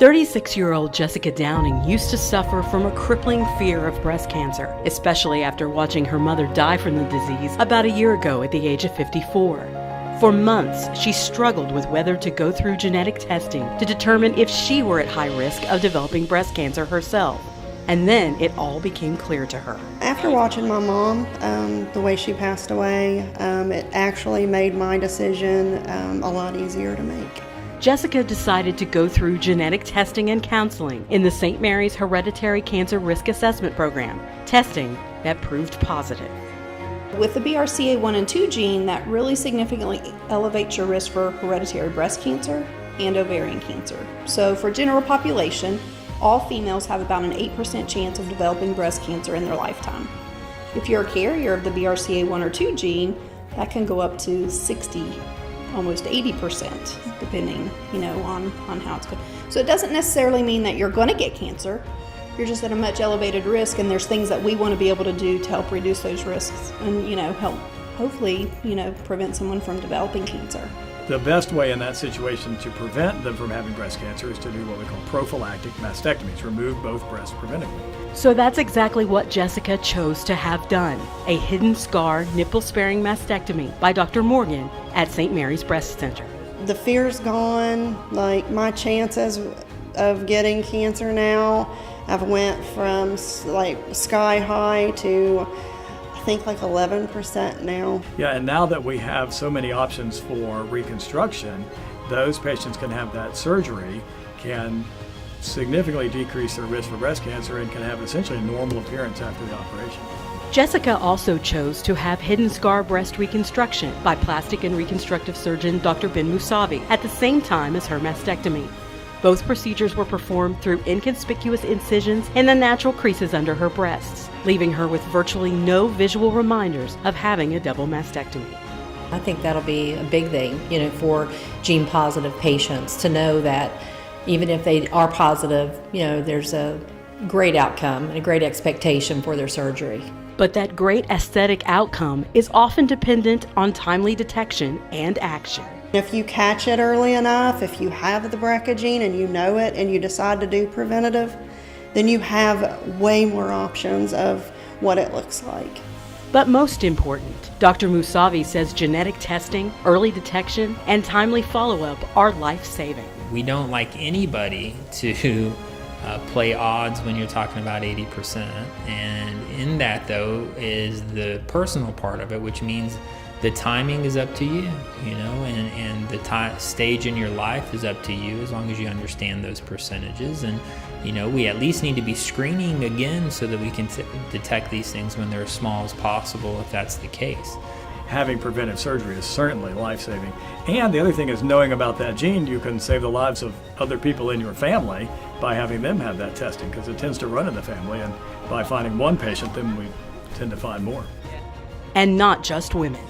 36-year-old Jessica Downing used to suffer from a crippling fear of breast cancer, especially after watching her mother die from the disease about a year ago at the age of 54. For months, she struggled with whether to go through genetic testing to determine if she were at high risk of developing breast cancer herself. And then it all became clear to her. After watching my mom, the way she passed away, it actually made my decision a lot easier to make. Jessica decided to go through genetic testing and counseling in the St. Mary's Hereditary Cancer Risk Assessment Program, testing that proved positive. With the BRCA1 and 2 gene, that really significantly elevates your risk for hereditary breast cancer and ovarian cancer. So for general population, all females have about an 8% chance of developing breast cancer in their lifetime. If you're a carrier of the BRCA1 or 2 gene, that can go up to 60, almost 80%, depending, on how it's going. So it doesn't necessarily mean that you're going to get cancer. You're just at a much elevated risk, and there's things that we want to be able to do to help reduce those risks and, help hopefully, prevent someone from developing cancer. The best way in that situation to prevent them from having breast cancer is to do what we call prophylactic mastectomies, remove both breasts preventively. So that's exactly what Jessica chose to have done, a hidden scar nipple-sparing mastectomy by Dr. Morgan at St. Mary's Breast Center. The fear's gone. Like, my chances of getting cancer now, I've went from sky high to I think 11% now. Yeah, and now that we have so many options for reconstruction, those patients can have that surgery, can significantly decrease their risk for breast cancer, and can have essentially a normal appearance after the operation. Jessica also chose to have hidden scar breast reconstruction by plastic and reconstructive surgeon Dr. Ben Musavi at the same time as her mastectomy. Both procedures were performed through inconspicuous incisions in the natural creases under her breasts, leaving her with virtually no visual reminders of having a double mastectomy. I think that'll be a big thing, for gene-positive patients to know that even if they are positive, there's a great outcome and a great expectation for their surgery. But that great aesthetic outcome is often dependent on timely detection and action. If you catch it early enough, if you have the BRCA gene and you know it and you decide to do preventative, then you have way more options of what it looks like. But most important, Dr. Musavi says genetic testing, early detection, and timely follow-up are life-saving. We don't like anybody to play odds when you're talking about 80%. And in that, though, is the personal part of it, which means the timing is up to you, and the stage in your life is up to you as long as you understand those percentages. And, we at least need to be screening again so that we can detect these things when they're as small as possible if that's the case. Having preventive surgery is certainly life-saving. And the other thing is, knowing about that gene, you can save the lives of other people in your family by having them have that testing, because it tends to run in the family, and by finding one patient, then we tend to find more. And not just women.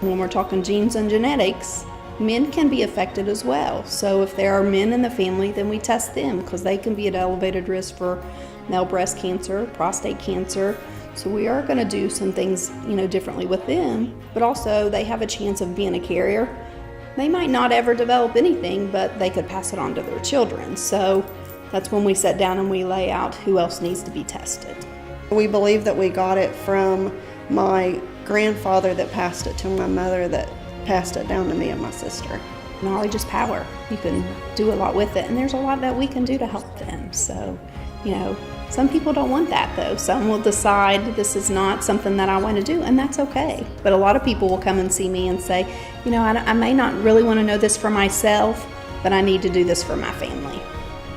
When we're talking genes and genetics, men can be affected as well. So if there are men in the family, then we test them because they can be at elevated risk for male breast cancer, prostate cancer. So we are going to do some things, differently with them, but also they have a chance of being a carrier. They might not ever develop anything, but they could pass it on to their children. So that's when we sit down and we lay out who else needs to be tested. We believe that we got it from my grandfather that passed it to my mother that passed it down to me and my sister. Knowledge is power. You can do a lot with it, and there's a lot that we can do to help them. So, some people don't want that though. Some will decide this is not something that I want to do, and that's okay. But a lot of people will come and see me and say, I may not really want to know this for myself, but I need to do this for my family.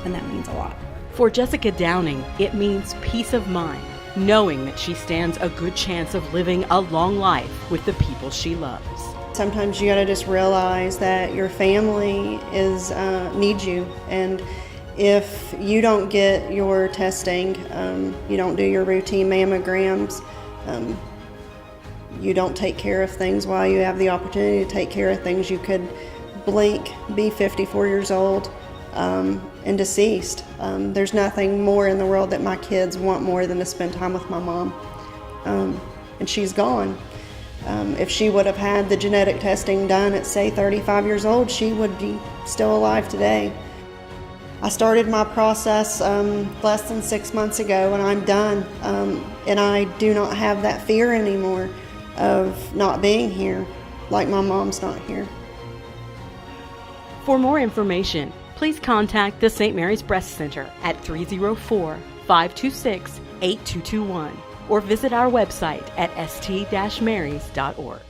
And that means a lot. For Jessica Downing, it means peace of mind, knowing that she stands a good chance of living a long life with the people she loves. Sometimes you gotta just realize that your family needs you, and if you don't get your testing, you don't do your routine mammograms, you don't take care of things while you have the opportunity to take care of things, you could blink, be 54 years old, and deceased. There's nothing more in the world that my kids want more than to spend time with my mom, and she's gone. If she would have had the genetic testing done at, say, 35 years old, she would be still alive today. I started my process less than 6 months ago, and I'm done. And I do not have that fear anymore of not being here, like my mom's not here. For more information, please contact the St. Mary's Breast Center at 304-526-8221 or visit our website at st-marys.org.